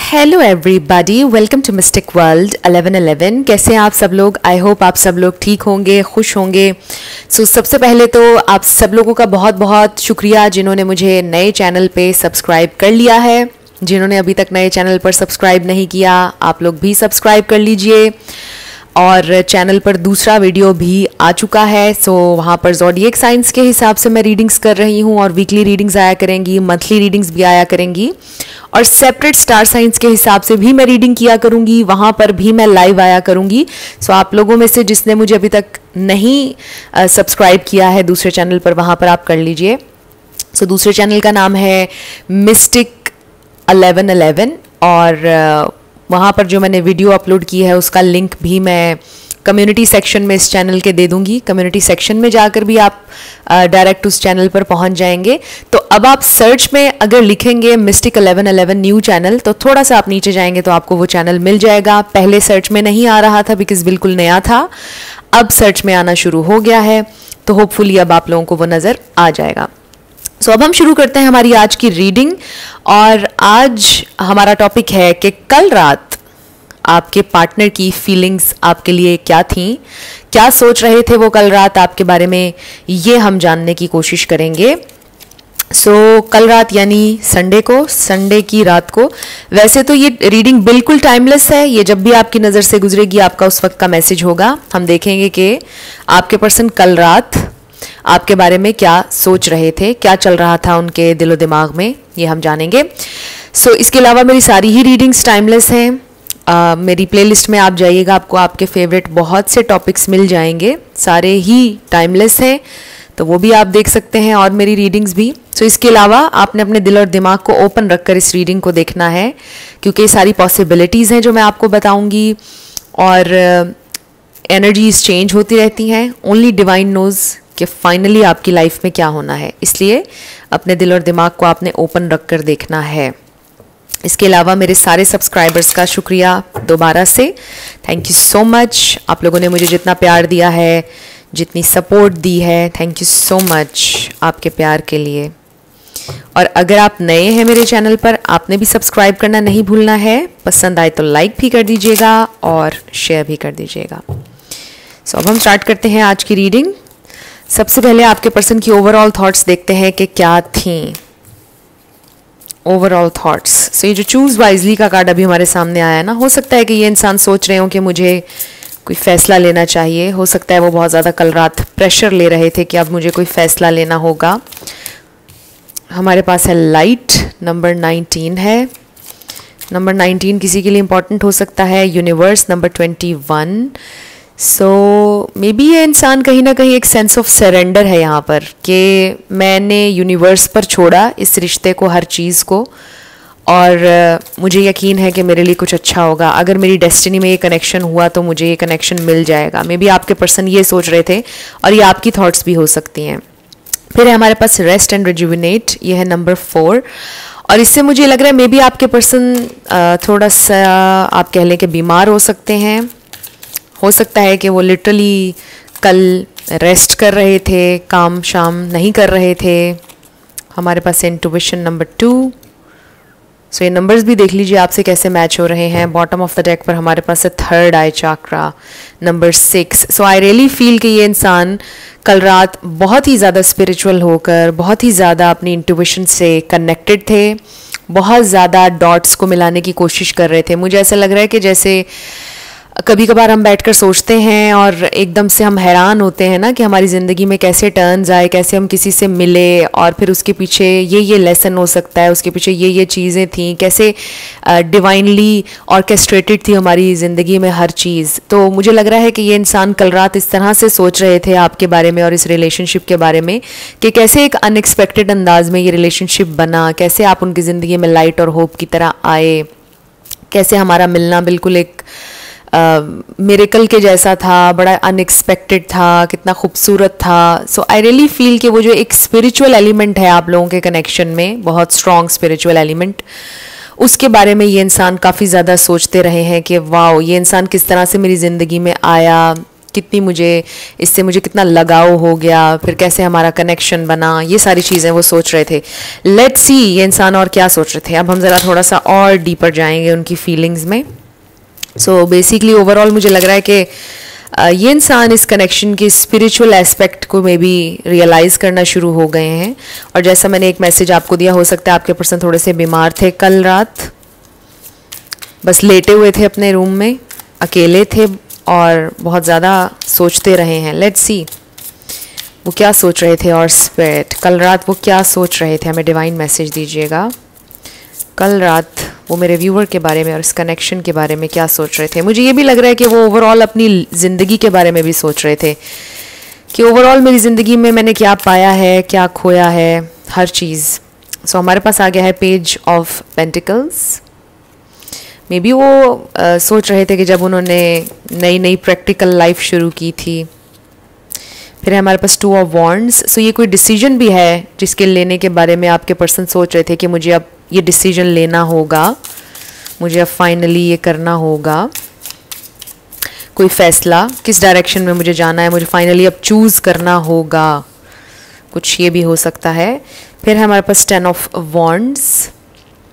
Hello everybody, welcome to mystic world 1111। कैसे हैं आप सब लोग? आई होप आप सब लोग ठीक होंगे, खुश होंगे। सबसे पहले तो आप सब लोगों का बहुत बहुत शुक्रिया जिन्होंने मुझे नए चैनल पे सब्सक्राइब कर लिया है। जिन्होंने अभी तक नए चैनल पर सब्सक्राइब नहीं किया, आप लोग भी सब्सक्राइब कर लीजिए। और चैनल पर दूसरा वीडियो भी आ चुका है। वहाँ पर ज़ोडिएक साइंस के हिसाब से मैं रीडिंग्स कर रही हूँ और वीकली रीडिंग्स आया करेंगी, मंथली रीडिंग्स भी आया करेंगी और सेपरेट स्टार साइंस के हिसाब से भी मैं रीडिंग किया करूँगी। वहाँ पर भी मैं लाइव आया करूँगी। आप लोगों में से जिसने मुझे अभी तक नहीं सब्सक्राइब किया है दूसरे चैनल पर, वहाँ पर आप कर लीजिए। दूसरे चैनल का नाम है मिस्टिक 1111 और वहाँ पर जो मैंने वीडियो अपलोड की है उसका लिंक भी मैं कम्युनिटी सेक्शन में इस चैनल के दे दूँगी। कम्युनिटी सेक्शन में जाकर भी आप डायरेक्ट उस चैनल पर पहुँच जाएंगे। तो अब आप सर्च में अगर लिखेंगे मिस्टिक 1111 न्यू चैनल, तो थोड़ा सा आप नीचे जाएंगे तो आपको वो चैनल मिल जाएगा। पहले सर्च में नहीं आ रहा था बिकॉज बिल्कुल नया था, अब सर्च में आना शुरू हो गया है, तो होपफुली अब आप लोगों को वो नज़र आ जाएगा। अब हम शुरू करते हैं हमारी आज की रीडिंग। और आज हमारा टॉपिक है कि कल रात आपके पार्टनर की फीलिंग्स आपके लिए क्या थी, क्या सोच रहे थे वो कल रात आपके बारे में, ये हम जानने की कोशिश करेंगे। कल रात यानी संडे की रात को। वैसे तो ये रीडिंग बिल्कुल टाइमलेस है, ये जब भी आपकी नज़र से गुजरेगी आपका उस वक्त का मैसेज होगा। हम देखेंगे कि आपके पर्सन कल रात आपके बारे में क्या सोच रहे थे, क्या चल रहा था उनके दिलो दिमाग में, ये हम जानेंगे। इसके अलावा मेरी सारी ही रीडिंग्स टाइमलेस हैं। मेरी प्लेलिस्ट में आप जाइएगा, आपको आपके फेवरेट बहुत से टॉपिक्स मिल जाएंगे, सारे ही टाइमलेस हैं, तो वो भी आप देख सकते हैं और मेरी रीडिंग्स भी। इसके अलावा आपने अपने दिल और दिमाग को ओपन रखकर इस रीडिंग को देखना है, क्योंकि ये सारी पॉसिबिलिटीज़ हैं जो मैं आपको बताऊंगी और एनर्जीज चेंज होती रहती हैं। ओनली डिवाइन नोज़ कि फाइनली आपकी लाइफ में क्या होना है, इसलिए अपने दिल और दिमाग को आपने ओपन रखकर देखना है। इसके अलावा मेरे सारे सब्सक्राइबर्स का शुक्रिया दोबारा से, थैंक यू सो मच। आप लोगों ने मुझे जितना प्यार दिया है, जितनी सपोर्ट दी है, थैंक यू सो मच आपके प्यार के लिए। और अगर आप नए हैं मेरे चैनल पर, आपने भी सब्सक्राइब करना नहीं भूलना है। पसंद आए तो लाइक भी कर दीजिएगा और शेयर भी कर दीजिएगा। अब हम स्टार्ट करते हैं आज की रीडिंग। सबसे पहले आपके पर्सन की ओवरऑल थॉट्स देखते हैं कि क्या थी ओवरऑल थॉट्स। ये जो चूज़ वाइजली का कार्ड अभी हमारे सामने आया है ना, हो सकता है कि ये इंसान सोच रहे हो कि मुझे कोई फ़ैसला लेना चाहिए। हो सकता है वो बहुत ज़्यादा कल रात प्रेशर ले रहे थे कि अब मुझे कोई फ़ैसला लेना होगा। हमारे पास है लाइट, नंबर 19 है। नंबर 19 किसी के लिए इम्पॉर्टेंट हो सकता है। Universe, number 21। मे बी ये इंसान कहीं ना कहीं एक सेंस ऑफ सरेंडर है यहाँ पर, कि मैंने यूनिवर्स पर छोड़ा इस रिश्ते को, हर चीज़ को, और मुझे यकीन है कि मेरे लिए कुछ अच्छा होगा। अगर मेरी डेस्टिनी में ये कनेक्शन हुआ तो मुझे ये कनेक्शन मिल जाएगा। मे बी आपके पर्सन ये सोच रहे थे और ये आपकी थॉट्स भी हो सकती हैं। फिर है हमारे पास रेस्ट एंड रिजुविनेट, ये है नंबर 4। और इससे मुझे लग रहा है मे बी आपके पर्सन थोड़ा सा आप कह लें कि बीमार हो सकते हैं। हो सकता है कि वो लिटरली कल रेस्ट कर रहे थे, काम शाम नहीं कर रहे थे। हमारे पास है इंट्यूशन, नंबर 2। ये नंबर्स भी देख लीजिए आपसे कैसे मैच हो रहे हैं। बॉटम ऑफ द डेक पर हमारे पास है third I chakra, number 6। I really feel कि ये इंसान कल रात बहुत ही ज़्यादा स्पिरिचुअल होकर, बहुत ही ज़्यादा अपनी इंट्यूशन से कनेक्टेड थे, बहुत ज़्यादा डॉट्स को मिलाने की कोशिश कर रहे थे। मुझे ऐसा लग रहा है कि जैसे कभी कभार हम बैठकर सोचते हैं और एकदम से हम हैरान होते हैं ना कि हमारी ज़िंदगी में कैसे टर्न्स आए, कैसे हम किसी से मिले और फिर उसके पीछे ये लेसन हो सकता है, उसके पीछे ये चीज़ें थी, कैसे डिवाइनली ऑर्केस्ट्रेटेड थी हमारी ज़िंदगी में हर चीज़। तो मुझे लग रहा है कि ये इंसान कल रात इस तरह से सोच रहे थे आपके बारे में और इस रिलेशनशिप के बारे में कि कैसे एक अनएक्सपेक्टेड अंदाज में ये रिलेशनशिप बना, कैसे आप उनकी ज़िंदगी में लाइट और होप की तरह आए, कैसे हमारा मिलना बिल्कुल एक मिरेकल के जैसा था, बड़ा अनएक्सपेक्टेड था, कितना खूबसूरत था। आई रियली फील कि वो जो एक स्पिरिचुअल एलिमेंट है आप लोगों के कनेक्शन में, बहुत स्ट्रॉन्ग स्पिरिचुअल एलिमेंट, उसके बारे में ये इंसान काफ़ी ज़्यादा सोचते रहे हैं कि वाओ, ये इंसान किस तरह से मेरी ज़िंदगी में आया, कितनी मुझे इससे मुझे कितना लगाव हो गया, फिर कैसे हमारा कनेक्शन बना, ये सारी चीज़ें वो सोच रहे थे। लेट्स सी ये इंसान और क्या सोच रहे थे। अब हम ज़रा थोड़ा सा और डीपर जाएंगे उनकी फीलिंग्स में। सो बेसिकली ओवरऑल मुझे लग रहा है कि ये इंसान इस कनेक्शन के स्पिरिचुअल एस्पेक्ट को मे बी रियलाइज़ करना शुरू हो गए हैं। और जैसा मैंने एक मैसेज आपको दिया, हो सकता है आपके पर्सन थोड़े से बीमार थे कल रात, बस लेटे हुए थे अपने रूम में, अकेले थे और बहुत ज़्यादा सोचते रहे हैं। लेट्स सी वो क्या सोच रहे थे। और स्पिरिट कल रात वो क्या सोच रहे थे, हमें डिवाइन मैसेज दीजिएगा। कल रात वो मेरे व्यूवर के बारे में और इस कनेक्शन के बारे में क्या सोच रहे थे। मुझे ये भी लग रहा है कि वो ओवरऑल अपनी ज़िंदगी के बारे में भी सोच रहे थे कि ओवरऑल मेरी ज़िंदगी में मैंने क्या पाया है, क्या खोया है, हर चीज़। सो हमारे पास आ गया है page of pentacles. May be वो सोच रहे थे कि जब उन्होंने नई नई प्रैक्टिकल लाइफ शुरू की थी। फिर है हमारे पास 2 ऑफ वॉन्ड्स। सो ये कोई डिसीजन भी है जिसके लेने के बारे में आपके पर्सन सोच रहे थे कि मुझे अब ये डिसीजन लेना होगा, मुझे अब फाइनली ये करना होगा। कोई फैसला, किस डायरेक्शन में मुझे जाना है, मुझे फाइनली अब चूज़ करना होगा, कुछ ये भी हो सकता है। फिर है हमारे पास 10 ऑफ वॉन्ड्स।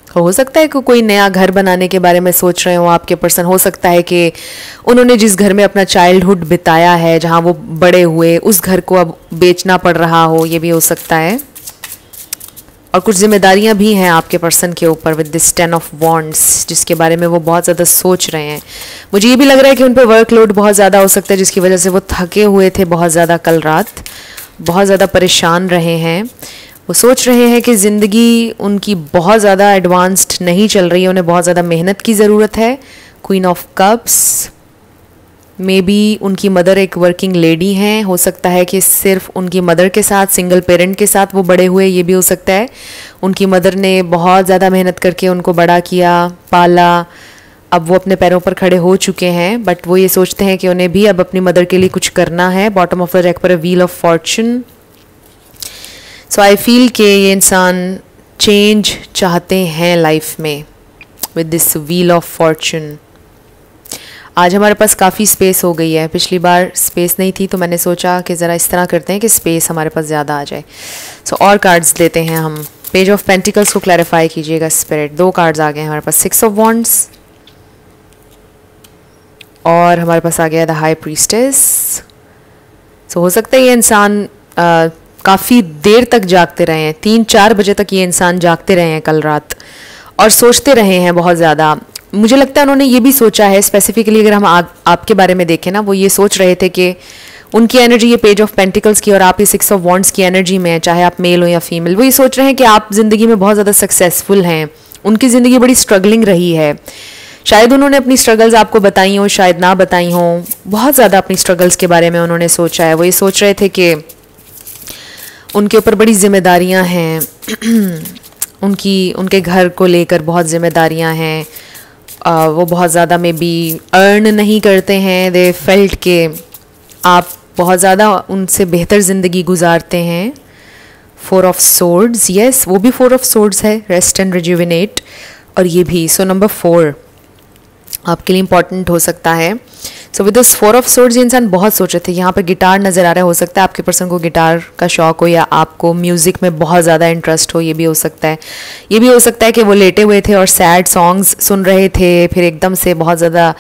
हो सकता है कि कोई नया घर बनाने के बारे में सोच रहे हो आपके पर्सन। हो सकता है कि उन्होंने जिस घर में अपना चाइल्डहुड बिताया है, जहाँ वो बड़े हुए, उस घर को अब बेचना पड़ रहा हो, ये भी हो सकता है। और कुछ जिम्मेदारियां भी हैं आपके पर्सन के ऊपर विद दिस 10 ऑफ वॉन्ड्स, जिसके बारे में वो बहुत ज़्यादा सोच रहे हैं। मुझे ये भी लग रहा है कि उन पर वर्कलोड बहुत ज़्यादा हो सकता है, जिसकी वजह से वो थके हुए थे बहुत ज़्यादा कल रात, बहुत ज़्यादा परेशान रहे हैं। वो सोच रहे हैं कि ज़िंदगी उनकी बहुत ज़्यादा एडवांस्ड नहीं चल रही है, उन्हें बहुत ज़्यादा मेहनत की ज़रूरत है। Queen of cups, may be उनकी मदर एक वर्किंग लेडी हैं। हो सकता है कि सिर्फ उनकी मदर के साथ, सिंगल पेरेंट के साथ वो बड़े हुए, ये भी हो सकता है। उनकी मदर ने बहुत ज़्यादा मेहनत करके उनको बड़ा किया, पाला, अब वो अपने पैरों पर खड़े हो चुके हैं, बट वो ये सोचते हैं कि उन्हें भी अब अपनी मदर के लिए कुछ करना है। बॉटम ऑफ द डेक पर wheel of Fortune. So I feel कि ये इंसान चेंज चाहते हैं लाइफ में with this wheel of Fortune. आज हमारे पास काफ़ी स्पेस हो गई है, पिछली बार स्पेस नहीं थी, तो मैंने सोचा कि ज़रा इस तरह करते हैं कि स्पेस हमारे पास ज़्यादा आ जाए। सो और कार्ड्स लेते हैं हम। पेज ऑफ पेंटिकल्स को क्लैरिफाई कीजिएगा स्पिरिट। 2 कार्ड्स आ गए हैं हमारे पास, 6 ऑफ वॉन्ड्स और हमारे पास आ गया द हाई प्रीस्टेस। सो हो सकता है ये इंसान काफ़ी देर तक जागते रहे हैं, 3-4 बजे तक ये इंसान जागते रहे हैं कल रात और सोचते रहे हैं बहुत ज़्यादा। मुझे लगता है उन्होंने ये भी सोचा है स्पेसिफिकली, अगर हम आपके बारे में देखें ना, वो ये सोच रहे थे कि उनकी एनर्जी ये पेज ऑफ पेंटिकल्स की और आप ये 6 ऑफ वॉन्ड्स की एनर्जी में है, चाहे आप मेल हो या फीमेल। वो ये सोच रहे हैं कि आप ज़िंदगी में बहुत ज़्यादा सक्सेसफुल हैं, उनकी ज़िंदगी बड़ी स्ट्रगलिंग रही है। शायद उन्होंने अपनी स्ट्रगल्स आपको बताई हों, शायद ना बताई हों, बहुत ज़्यादा अपनी स्ट्रगल्स के बारे में उन्होंने सोचा है। वो ये सोच रहे थे कि उनके ऊपर बड़ी जिम्मेदारियाँ हैं उनके घर को लेकर बहुत जिम्मेदारियाँ हैं। वो बहुत ज़्यादा में भी अर्न नहीं करते हैं। दे फेल्ट के आप बहुत ज़्यादा उनसे बेहतर ज़िंदगी गुजारते हैं। 4 ऑफ सोर्ड्स, यस वो भी 4 ऑफ सोर्ड्स है, रेस्ट एंड रिजुविनेट, और ये भी। सो नंबर 4 आपके लिए इंपॉर्टेंट हो सकता है। So with this 4 of swords ये इंसान बहुत सोच रहे थे। यहाँ पर गिटार नज़र आ रहा है, हो सकता है आपके पर्सन को गिटार का शौक हो या आपको म्यूज़िक में बहुत ज़्यादा इंटरेस्ट हो, ये भी हो सकता है। ये भी हो सकता है कि वो लेटे हुए थे और सैड सॉन्ग्स सुन रहे थे, फिर एकदम से बहुत ज़्यादा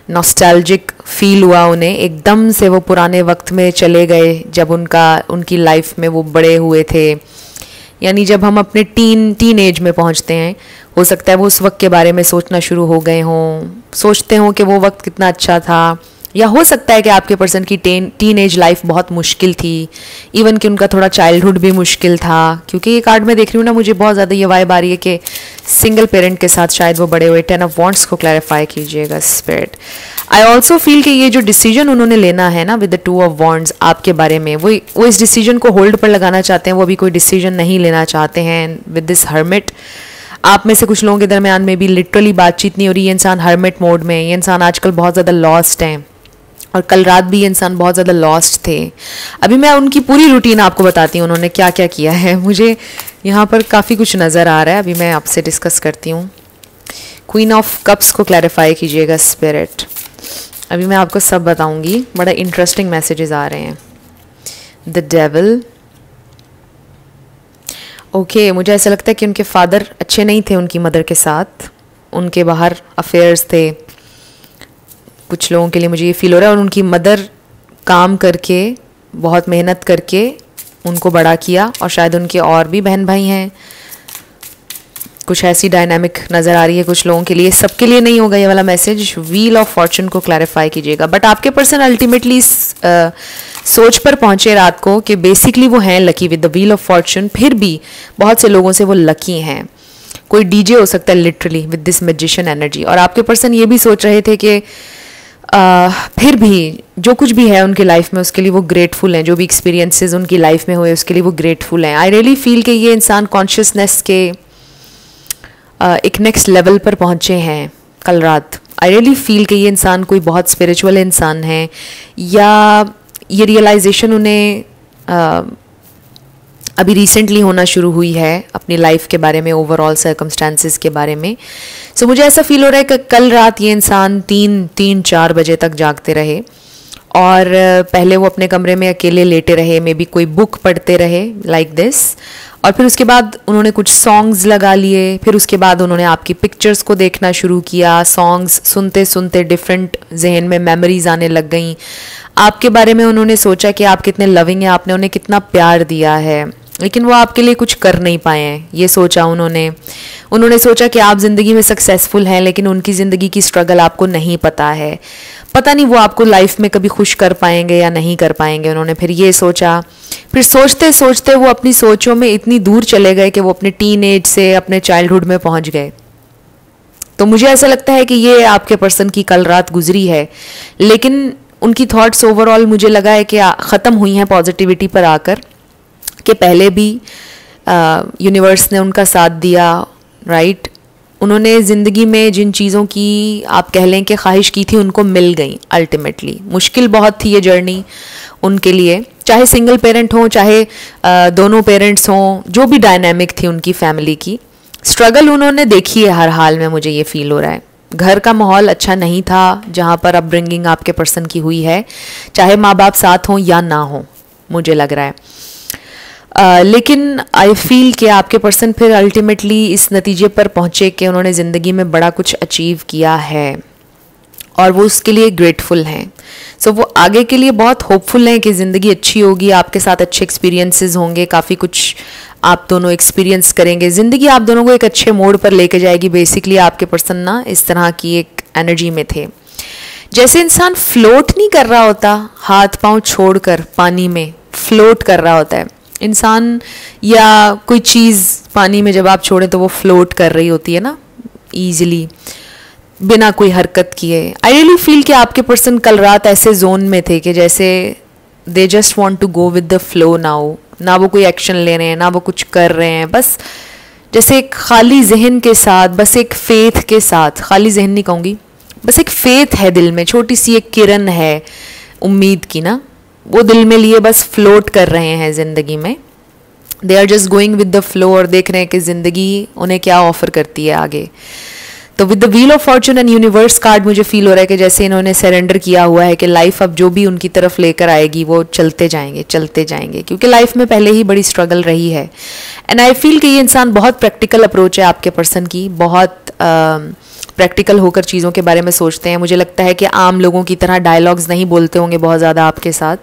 नॉस्टैल्जिक फील हुआ उन्हें, एकदम से वो पुराने वक्त में चले गए जब उनकी लाइफ में वो बड़े हुए थे। यानी जब हम अपने टीन एज में पहुंचते हैं, हो सकता है वो उस वक्त के बारे में सोचना शुरू हो गए हों, सोचते हों कि वो वक्त कितना अच्छा था। या हो सकता है कि आपके पर्सन की टीन एज लाइफ बहुत मुश्किल थी, इवन कि उनका थोड़ा चाइल्डहुड भी मुश्किल था। क्योंकि ये कार्ड में देख रही हूँ ना, मुझे बहुत ज़्यादा ये वाइब आ रही है कि सिंगल पेरेंट के साथ शायद वो बड़े हुए। 10 ऑफ वॉन्ड्स को क्लैरिफाई कीजिएगा स्पिरिट। आई ऑल्सो फील कि ये जो डिसीजन उन्होंने लेना है ना विद द 2 ऑफ वॉन्ड्स आपके बारे में, वो इस डिसीजन को होल्ड पर लगाना चाहते हैं। वो अभी कोई डिसीजन नहीं लेना चाहते हैं विद दिस हर्मिट। आप में से कुछ लोगों के दरमियान में भी लिटरली बातचीत नहीं हो रही। ये इंसान हर्मिट मोड में है, ये इंसान आजकल बहुत ज़्यादा लॉस्ट हैं और कल रात भी ये इंसान बहुत ज़्यादा लॉस्ट थे। अभी मैं उनकी पूरी रूटीन आपको बताती हूँ उन्होंने क्या क्या किया है। मुझे यहाँ पर काफ़ी कुछ नज़र आ रहा है, अभी मैं आपसे डिस्कस करती हूँ। क्वीन ऑफ कप्स को क्लैरिफाई कीजिएगा स्पिरिट। अभी मैं आपको सब बताऊंगी, बड़ा इंटरेस्टिंग मैसेजेस आ रहे हैं। द डेविल, ओके, मुझे ऐसा लगता है कि उनके फादर अच्छे नहीं थे उनकी मदर के साथ, उनके बाहर अफेयर्स थे कुछ लोगों के लिए, मुझे ये फील हो रहा है। और उनकी मदर काम करके, बहुत मेहनत करके उनको बड़ा किया, और शायद उनके और भी बहन भाई हैं। कुछ ऐसी डायनामिक नज़र आ रही है कुछ लोगों के लिए, सबके लिए नहीं होगा ये वाला मैसेज। व्हील ऑफ फॉर्चून को क्लैरिफाई कीजिएगा। बट आपके पर्सन अल्टीमेटली इस सोच पर पहुंचे रात को कि बेसिकली वो हैं lucky with the wheel of Fortune. फिर भी बहुत से लोगों से वो लकी हैं। कोई डीजे हो सकता है literally with this magician energy. और आपके पर्सन ये भी सोच रहे थे कि फिर भी जो कुछ भी है उनकी लाइफ में उसके लिए वो ग्रेटफुल हैं। जो भी एक्सपीरियंसेस उनकी लाइफ में हुए उसके लिए वो ग्रेटफुल हैं। आई रियली फील कि ये इंसान कॉन्शियसनेस के एक नेक्स्ट लेवल पर पहुँचे हैं कल रात। आई रियली फील कि ये इंसान कोई बहुत स्पिरिचुअल इंसान है, या ये रियलाइजेशन उन्हें अभी रिसेंटली होना शुरू हुई है अपनी लाइफ के बारे में, ओवरऑल सर्कमस्टांसिस के बारे में। सो मुझे ऐसा फील हो रहा है कि कल रात ये इंसान 3-4 बजे तक जागते रहे, और पहले वो अपने कमरे में अकेले लेटे रहे, मे बी कोई बुक पढ़ते रहे लाइक दिस, और फिर उसके बाद उन्होंने कुछ सॉन्ग्स लगा लिए। फिर उसके बाद उन्होंने आपकी पिक्चर्स को देखना शुरू किया। सॉन्ग्स सुनते सुनते डिफरेंट जहन में मेमोरीज आने लग गई। आपके बारे में उन्होंने सोचा कि आप कितने लविंग हैं, आपने उन्हें कितना प्यार दिया है, लेकिन वो आपके लिए कुछ कर नहीं पाए हैं। ये सोचा उन्होंने सोचा कि आप ज़िंदगी में सक्सेसफुल हैं, लेकिन उनकी ज़िंदगी की स्ट्रगल आपको नहीं पता है। पता नहीं वो आपको लाइफ में कभी खुश कर पाएंगे या नहीं कर पाएंगे। उन्होंने फिर ये सोचा, फिर सोचते सोचते वो अपनी सोचों में इतनी दूर चले गए कि वो अपने टीन एज से अपने चाइल्डहुड में पहुंच गए। तो मुझे ऐसा लगता है कि ये आपके पर्सन की कल रात गुजरी है, लेकिन उनकी थॉट्स ओवरऑल मुझे लगा है कि ख़त्म हुई हैं पॉजिटिविटी पर आकर, कि पहले भी यूनिवर्स ने उनका साथ दिया, राइट। उन्होंने ज़िंदगी में जिन चीज़ों की आप कह लें कि ख्वाहिश की थी उनको मिल गई अल्टीमेटली। मुश्किल बहुत थी ये जर्नी उनके लिए, चाहे सिंगल पेरेंट हों, चाहे दोनों पेरेंट्स हों, जो भी डायनामिक थी उनकी फैमिली की, स्ट्रगल उन्होंने देखी है हर हाल में। मुझे ये फील हो रहा है घर का माहौल अच्छा नहीं था जहाँ पर अपब्रिंगिंग आपके पर्सन की हुई है, चाहे माँ बाप साथ हों या ना हो, मुझे लग रहा है। लेकिन आई फील कि आपके पर्सन फिर अल्टीमेटली इस नतीजे पर पहुँचे कि उन्होंने ज़िंदगी में बड़ा कुछ अचीव किया है और वो उसके लिए ग्रेटफुल हैं। सो वो आगे के लिए बहुत होपफुल हैं कि ज़िंदगी अच्छी होगी, आपके साथ अच्छे एक्सपीरियंसेस होंगे, काफ़ी कुछ आप दोनों एक्सपीरियंस करेंगे। ज़िंदगी आप दोनों को एक अच्छे मोड़ पर लेके जाएगी। बेसिकली आपके पर्सन ना इस तरह की एक एनर्जी में थे, जैसे इंसान फ्लोट नहीं कर रहा होता, हाथ पाँव छोड़कर पानी में फ्लोट कर रहा होता है इंसान, या कोई चीज़ पानी में जब आप छोड़ें तो वो फ्लोट कर रही होती है ना ईजिली, बिना कोई हरकत किए। आई रियली फील कि आपके पर्सन कल रात ऐसे जोन में थे कि जैसे they just want to go with the flow now. ना वो कोई एक्शन ले रहे हैं, ना वो कुछ कर रहे हैं, बस जैसे एक खाली जहन के साथ, बस एक फेथ के साथ, खाली जहन नहीं कहूँगी, बस एक फेथ है दिल में, छोटी सी एक किरण है उम्मीद की ना, वो दिल में लिए बस फ्लोट कर रहे हैं ज़िंदगी में। They are just going with the flow और देख रहे हैं कि ज़िंदगी उन्हें क्या ऑफ़र करती है आगे। तो with the wheel of Fortune and universe card मुझे फील हो रहा है कि जैसे इन्होंने सरेंडर किया हुआ है कि लाइफ अब जो भी उनकी तरफ लेकर आएगी वो चलते जाएंगे, क्योंकि लाइफ में पहले ही बड़ी स्ट्रगल रही है। एंड आई फील कि ये इंसान बहुत प्रैक्टिकल अप्रोच है आपके पर्सन की, बहुत प्रैक्टिकल होकर चीज़ों के बारे में सोचते हैं। मुझे लगता है कि आम लोगों की तरह डायलॉग्स नहीं बोलते होंगे बहुत ज़्यादा आपके साथ,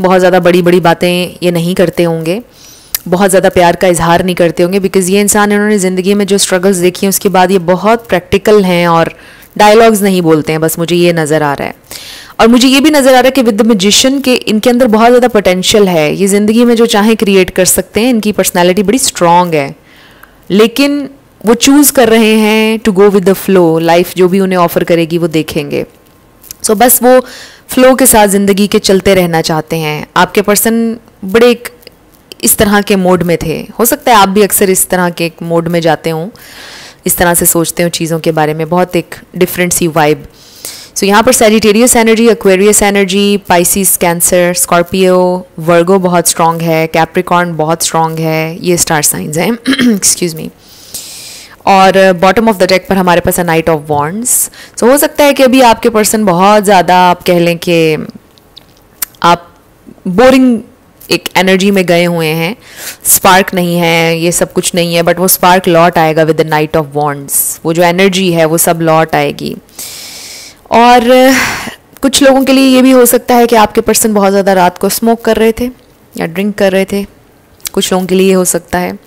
बहुत ज़्यादा बड़ी बड़ी बातें ये नहीं करते होंगे, बहुत ज़्यादा प्यार का इजहार नहीं करते होंगे, बिकॉज़ ये इंसान इन्होंने ज़िंदगी में जो स्ट्रगल्स देखी हैं उसके बाद ये बहुत प्रैक्टिकल हैं और डायलॉग्स नहीं बोलते हैं। बस मुझे ये नज़र आ रहा है, और मुझे ये भी नज़र आ रहा है कि विद द मैजिशियन के इनके अंदर बहुत ज़्यादा पोटेंशियल है। ये ज़िंदगी में जो चाहें क्रिएट कर सकते हैं, इनकी पर्सनैलिटी बड़ी स्ट्रॉन्ग है, लेकिन वो चूज़ कर रहे हैं to go with the flow. Life जो भी उन्हें ऑफ़र करेगी वो देखेंगे। सो बस वो फ्लो के साथ ज़िंदगी के चलते रहना चाहते हैं। आपके पर्सन बड़े एक इस तरह के मोड में थे, हो सकता है आप भी अक्सर इस तरह के एक मोड में जाते हों, इस तरह से सोचते हो चीज़ों के बारे में, बहुत एक डिफरेंट सी वाइब। सो यहाँ पर Sagittarius energy, Aquarius energy, Pisces, cancer, Scorpio, Virgo बहुत स्ट्रॉन्ग है, कैप्रिकॉर्न बहुत स्ट्रॉन्ग है, ये स्टार साइंस हैं एक्सक्यूज़ मी। और बॉटम ऑफ द डेक पर हमारे पास है नाइट ऑफ वॉन्ड्स। सो हो सकता है कि अभी आपके पर्सन बहुत ज़्यादा आप कह लें कि आप बोरिंग एक एनर्जी में गए हुए हैं, स्पार्क नहीं है, ये सब कुछ नहीं है, बट वो स्पार्क लौट आएगा with the night of wands. वो जो एनर्जी है वो सब लौट आएगी। और कुछ लोगों के लिए ये भी हो सकता है कि आपके पर्सन बहुत ज़्यादा रात को स्मोक कर रहे थे या ड्रिंक कर रहे थे। कुछ लोगों के लिए ये हो सकता है।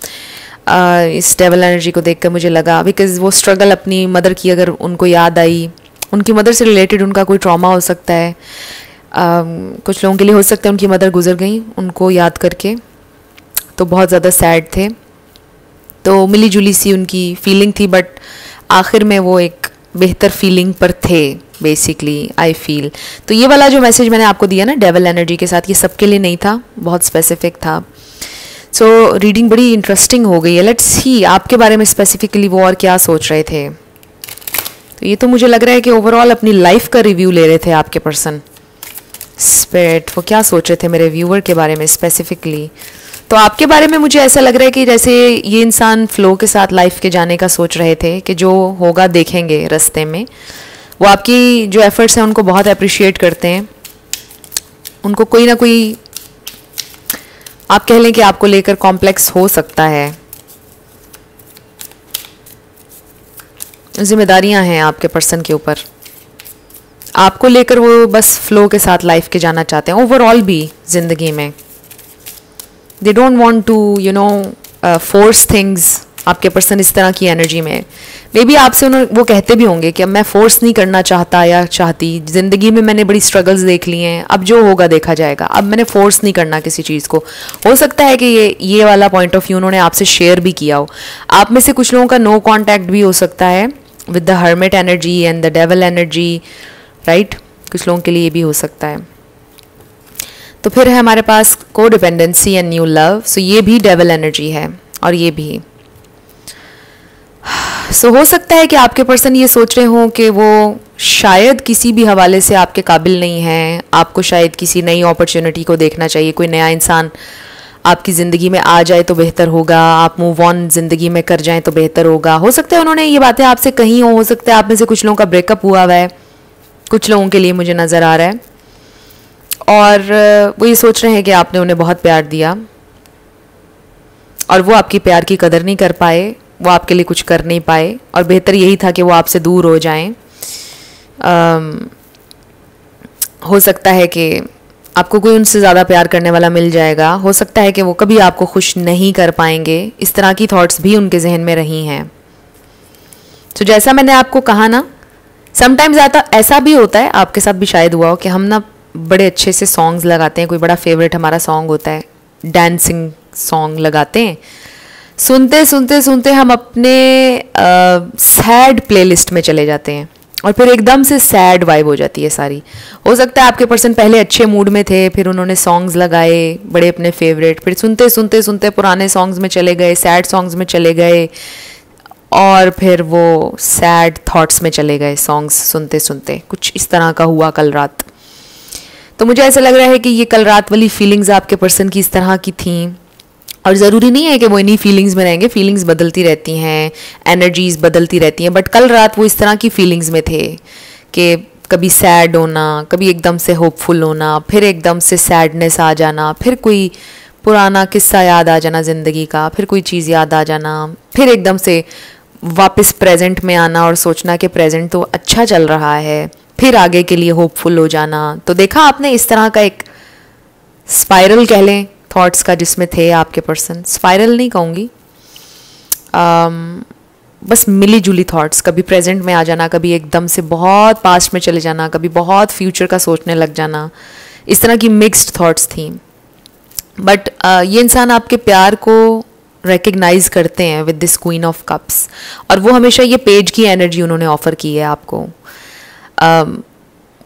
इस डेवल एनर्जी को देखकर मुझे लगा, बिकॉज वो स्ट्रगल अपनी मदर की अगर उनको याद आई, उनकी मदर से रिलेटेड उनका कोई ट्रॉमा हो सकता है। कुछ लोगों के लिए हो सकता है उनकी मदर गुजर गई उनको याद करके, तो बहुत ज़्यादा सैड थे, तो मिली जुली सी उनकी फीलिंग थी, बट आखिर में वो एक बेहतर फीलिंग पर थे बेसिकली, आई फील। तो ये वाला जो मैसेज मैंने आपको दिया ना डेवल एनर्जी के साथ, ये सबके लिए नहीं था, बहुत स्पेसिफिक था। सो रीडिंग बड़ी इंटरेस्टिंग हो गई है। लेट्स सी आपके बारे में स्पेसिफिकली वो और क्या सोच रहे थे। तो ये तो मुझे लग रहा है कि ओवरऑल अपनी लाइफ का रिव्यू ले रहे थे आपके पर्सन। स्पिरिट वो क्या सोच रहे थे मेरे व्यूअर के बारे में स्पेसिफिकली। तो आपके बारे में मुझे ऐसा लग रहा है कि जैसे ये इंसान फ्लो के साथ लाइफ के जाने का सोच रहे थे कि जो होगा देखेंगे रास्ते में। वो आपकी जो एफर्ट्स हैं उनको बहुत अप्रिशिएट करते हैं, उनको कोई ना कोई आप कह लें कि आपको लेकर कॉम्प्लेक्स हो सकता है, जिम्मेदारियां हैं आपके पर्सन के ऊपर, आपको लेकर वो बस फ्लो के साथ लाइफ के जाना चाहते हैं ओवरऑल भी ज़िंदगी में। They don't want to you know force things. आपके पर्सन इस तरह की एनर्जी में मे बी आपसे उन्होंने वो कहते भी होंगे कि अब मैं फोर्स नहीं करना चाहता या चाहती, ज़िंदगी में मैंने बड़ी स्ट्रगल्स देख ली हैं, अब जो होगा देखा जाएगा, अब मैंने फोर्स नहीं करना किसी चीज़ को। हो सकता है कि ये वाला पॉइंट ऑफ व्यू उन्होंने आपसे शेयर भी किया हो। आप में से कुछ लोगों का नो कॉन्टैक्ट भी हो सकता है with the hermit energy and the devil energy, right. कुछ लोगों के लिए ये भी हो सकता है। तो फिर है हमारे पास को डिपेंडेंसी एंड न्यू लव। सो ये भी डेवल एनर्जी है और ये भी। सो हो सकता है कि आपके पर्सन ये सोच रहे हों कि वो शायद किसी भी हवाले से आपके काबिल नहीं हैं, आपको शायद किसी नई अपॉर्चुनिटी को देखना चाहिए, कोई नया इंसान आपकी ज़िंदगी में आ जाए तो बेहतर होगा, आप मूव ऑन ज़िंदगी में कर जाएं तो बेहतर होगा। हो सकता है उन्होंने ये बातें आपसे कही हो सकता है आप में से कुछ लोगों का ब्रेकअप हुआ हुआ है, कुछ लोगों के लिए मुझे नज़र आ रहा है, और वो ये सोच रहे हैं कि आपने उन्हें बहुत प्यार दिया और वो आपकी प्यार की कदर नहीं कर पाए, वो आपके लिए कुछ कर नहीं पाए, और बेहतर यही था कि वो आपसे दूर हो जाएं। हो सकता है कि आपको कोई उनसे ज़्यादा प्यार करने वाला मिल जाएगा, हो सकता है कि वो कभी आपको खुश नहीं कर पाएंगे। इस तरह की थॉट्स भी उनके जहन में रही हैं। तो जैसा मैंने आपको कहा ना, समटाइम्स ऐसा भी होता है, आपके साथ भी शायद हुआ हो कि हम ना बड़े अच्छे से सॉन्ग्स लगाते हैं, कोई बड़ा फेवरेट हमारा सॉन्ग होता है, डांसिंग सॉन्ग लगाते हैं, सुनते सुनते सुनते हम अपने सैड प्लेलिस्ट में चले जाते हैं और फिर एकदम से सैड वाइब हो जाती है सारी। हो सकता है आपके पर्सन पहले अच्छे मूड में थे, फिर उन्होंने सॉन्ग्स लगाए बड़े अपने फेवरेट, फिर सुनते सुनते सुनते पुराने सॉन्ग्स में चले गए, सैड सॉन्ग्स में चले गए, और फिर वो सैड थॉट्स में चले गए सॉन्ग्स सुनते सुनते। कुछ इस तरह का हुआ कल रात। तो मुझे ऐसा लग रहा है कि ये कल रात वाली फीलिंग्स आपके पर्सन की इस तरह की थी, और ज़रूरी नहीं है कि वो इन्हीं फीलिंग्स में रहेंगे, फीलिंग्स बदलती रहती हैं, एनर्जीज़ बदलती रहती हैं, बट कल रात वो इस तरह की फीलिंग्स में थे कि कभी सैड होना, कभी एकदम से होपफुल होना, फिर एकदम से सैडनेस आ जाना, फिर कोई पुराना किस्सा याद आ जाना ज़िंदगी का, फिर कोई चीज़ याद आ जाना, फिर एकदम से वापस प्रेजेंट में आना और सोचना कि प्रेजेंट तो अच्छा चल रहा है, फिर आगे के लिए होपफुल हो जाना। तो देखा आपने इस तरह का एक स्पाइरल कह लें थॉट्स का जिसमें थे आपके पर्सन। स्पाइरल नहीं कहूँगी, बस मिली जुली थॉट्स, कभी प्रेजेंट में आ जाना, कभी एकदम से बहुत पास्ट में चले जाना, कभी बहुत फ्यूचर का सोचने लग जाना, इस तरह की मिक्स्ड थॉट्स थी। बट ये इंसान आपके प्यार को रिकग्नाइज करते हैं with this queen of cups, और वो हमेशा ये पेज की एनर्जी उन्होंने ऑफ़र की है आपको।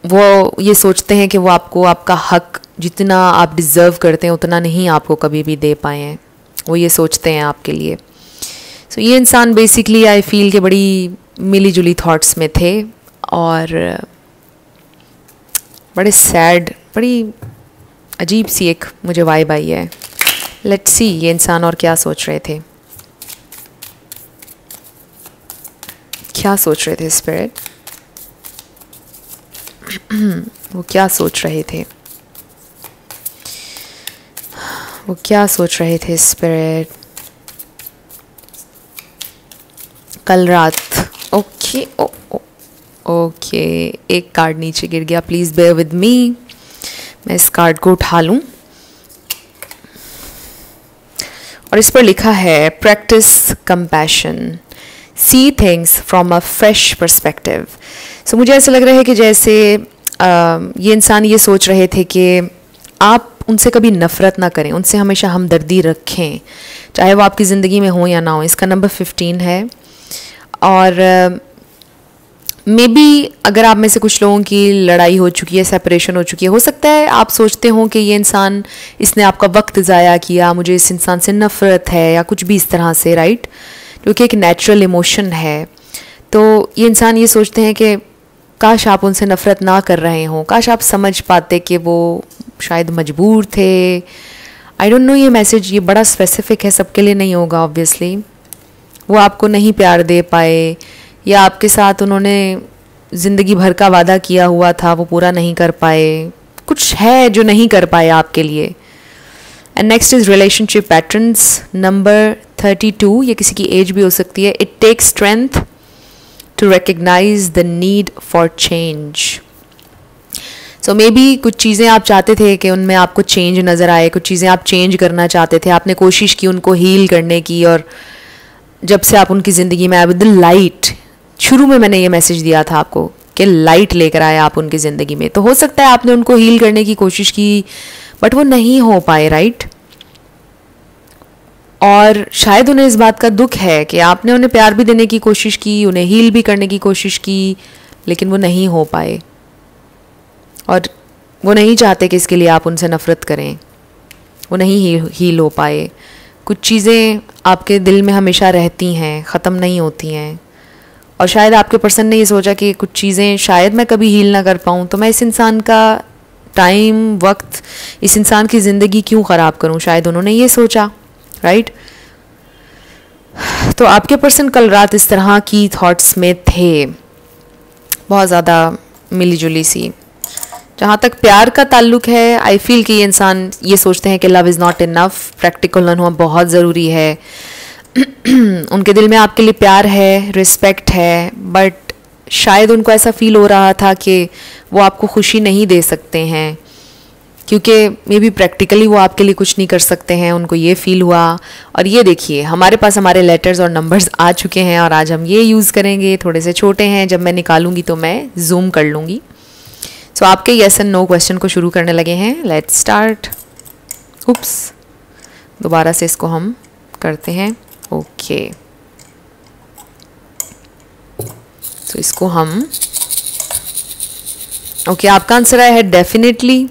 वो ये सोचते हैं कि वो आपको आपका हक जितना आप डिज़र्व करते हैं उतना नहीं आपको कभी भी दे पाए हैं, वो ये सोचते हैं आपके लिए। सो ये इंसान बेसिकली आई फील के बड़ी मिली जुली थॉट्स में थे और बड़े सैड, बड़ी अजीब सी एक मुझे वाइब आई है। लेट्स सी ये इंसान और क्या सोच रहे थे। क्या सोच रहे थे स्पिरिट? वो क्या सोच रहे थे? वो क्या सोच रहे थे स्पिरिट कल रात? ओके ओके, एक कार्ड नीचे गिर गया, प्लीज़ बेयर विद मी। मैं इस कार्ड को उठा लूँ और इस पर लिखा है practice compassion, see things from a fresh perspective. So मुझे ऐसा लग रहा है कि जैसे ये इंसान ये सोच रहे थे कि आप उनसे कभी नफ़रत ना करें, उनसे हमेशा हमदर्दी रखें, चाहे वो आपकी ज़िंदगी में हो या ना हो। इसका नंबर 15 है। और मे बी अगर आप में से कुछ लोगों की लड़ाई हो चुकी है, सेपरेशन हो चुकी है, हो सकता है आप सोचते हो कि ये इंसान, इसने आपका वक्त ज़ाया किया, मुझे इस इंसान से नफ़रत है या कुछ भी इस तरह से, राइट? क्योंकि एक नेचुरल इमोशन है। तो ये इंसान ये सोचते हैं कि काश आप उनसे नफ़रत ना कर रहे हों, काश आप समझ पाते कि वो शायद मजबूर थे। आई डोंट नो, ये मैसेज ये बड़ा स्पेसिफिक है, सबके लिए नहीं होगा ऑब्वियसली। वो आपको नहीं प्यार दे पाए या आपके साथ उन्होंने ज़िंदगी भर का वादा किया हुआ था वो पूरा नहीं कर पाए, कुछ है जो नहीं कर पाए आपके लिए। And next is relationship patterns, number 32। ये किसी की एज भी हो सकती है। It takes strength to recognize the need for change. So maybe कुछ चीज़ें आप चाहते थे कि उनमें आपको चेंज नज़र आए, कुछ चीज़ें आप चेंज करना चाहते थे, आपने कोशिश की उनको हील करने की, और जब से आप उनकी ज़िंदगी में आए विद लाइट, शुरू में मैंने ये मैसेज दिया था आपको कि लाइट लेकर आए आप उनकी ज़िंदगी में, तो हो सकता है आपने उनको हील करने की कोशिश की बट वो नहीं हो पाए, राइट? और शायद उन्हें इस बात का दुख है कि आपने उन्हें प्यार भी देने की कोशिश की, उन्हें हील भी करने की कोशिश की, लेकिन वो नहीं हो पाए। और वो नहीं चाहते कि इसके लिए आप उनसे नफ़रत करें, वो नहीं हील हो पाए। कुछ चीज़ें आपके दिल में हमेशा रहती हैं, ख़त्म नहीं होती हैं। और शायद आपके पर्सन ने ये सोचा कि कुछ चीज़ें शायद मैं कभी हील ना कर पाऊँ, तो मैं इस इंसान का टाइम, वक्त, इस इंसान की ज़िंदगी क्यों ख़राब करूँ, शायद उन्होंने ये सोचा, राइट? तो आपके पर्सन कल रात इस तरह की थॉट्स में थे, बहुत ज़्यादा मिली जुली सी। जहाँ तक प्यार का ताल्लुक है, आई फील कि ये इंसान ये सोचते हैं कि love is not enough, practical होना बहुत ज़रूरी है। उनके दिल में आपके लिए प्यार है, रिस्पेक्ट है, बट शायद उनको ऐसा फील हो रहा था कि वो आपको खुशी नहीं दे सकते हैं, क्योंकि मे बी प्रैक्टिकली वो आपके लिए कुछ नहीं कर सकते हैं, उनको ये फील हुआ। और ये देखिए, हमारे पास हमारे लेटर्स और नंबर्स आ चुके हैं और आज हम ये यूज़ करेंगे। थोड़े से छोटे हैं, जब मैं निकालूंगी तो मैं जूम कर लूँगी। सो आपके येस एंड नो क्वेश्चन को शुरू करने लगे हैं। Let's start. उप्स, दोबारा से इसको हम करते हैं। ओके, तो इसको हम आपका आंसर आया है डेफिनेटली,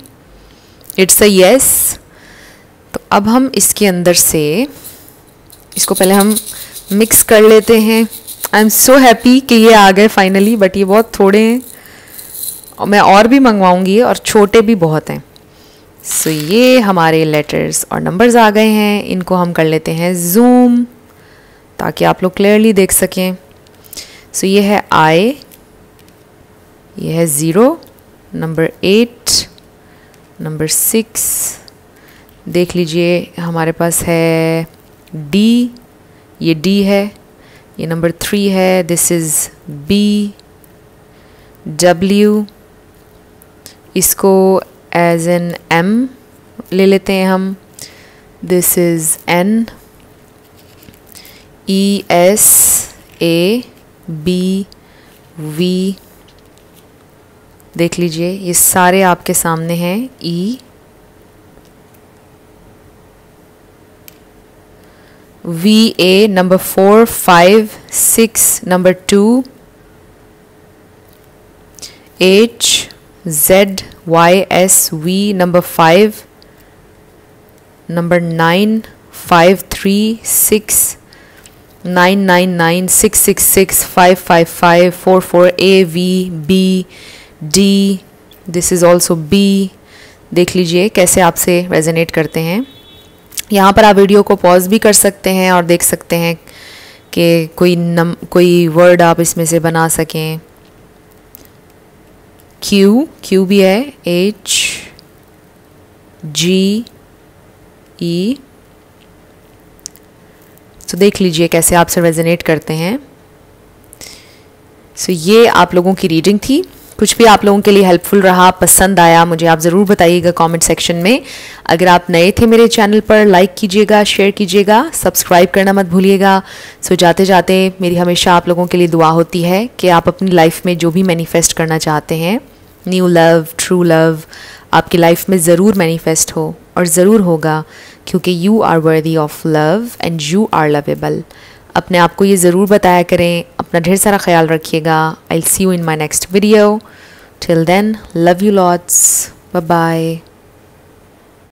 इट्स अ येस। तो अब हम इसके अंदर से इसको पहले हम मिक्स कर लेते हैं। आई एम सो हैप्पी कि ये आ गए फाइनली, बट ये बहुत थोड़े हैं और मैं और भी मंगवाऊंगी, और छोटे भी बहुत हैं। सो ये हमारे लेटर्स और नंबर्स आ गए हैं, इनको हम कर लेते हैं जूम ताकि आप लोग क्लियरली देख सकें। सो ये है आई, ये है 0, नंबर 8, नंबर 6, देख लीजिए हमारे पास है डी, ये डी है, ये नंबर 3 है, दिस इज़ बी, डब्ल्यू, इसको एज एन एम ले लेते हैं हम, this is N, E, S, A, B, V, देख लीजिए ये सारे आपके सामने हैं। E, V, A, number 4, 5, 6, number 2, H, Z, Y, S, V, number 5, number 9, 5, 3, 6, 9, 9, 9, 6, 6, 6, 5, 5, 5, 4, 4, A, V, B, D, this is also B। देख लीजिए कैसे आपसे रेजोनेट करते हैं। यहाँ पर आप वीडियो को पॉज भी कर सकते हैं और देख सकते हैं कि कोई वर्ड आप इसमें से बना सकें। क्यू भी है, HGE। तो देख लीजिए कैसे आपसे रेजोनेट करते हैं। सो ये आप लोगों की रीडिंग थी। कुछ भी आप लोगों के लिए हेल्पफुल रहा, पसंद आया, मुझे आप ज़रूर बताइएगा कमेंट सेक्शन में। अगर आप नए थे मेरे चैनल पर, लाइक कीजिएगा, शेयर कीजिएगा, सब्सक्राइब करना मत भूलिएगा। सो जाते जाते मेरी हमेशा आप लोगों के लिए दुआ होती है कि आप अपनी लाइफ में जो भी मैनिफेस्ट करना चाहते हैं, न्यू लव, ट्रू लव, आपकी लाइफ में ज़रूर मैनिफेस्ट हो और ज़रूर होगा, क्योंकि you are worthy of love and you are lovable. अपने आप को ये ज़रूर बताया करें। अपना ढेर सारा ख्याल रखिएगा। I will see you in my next video. Till then, love you lots, bye bye.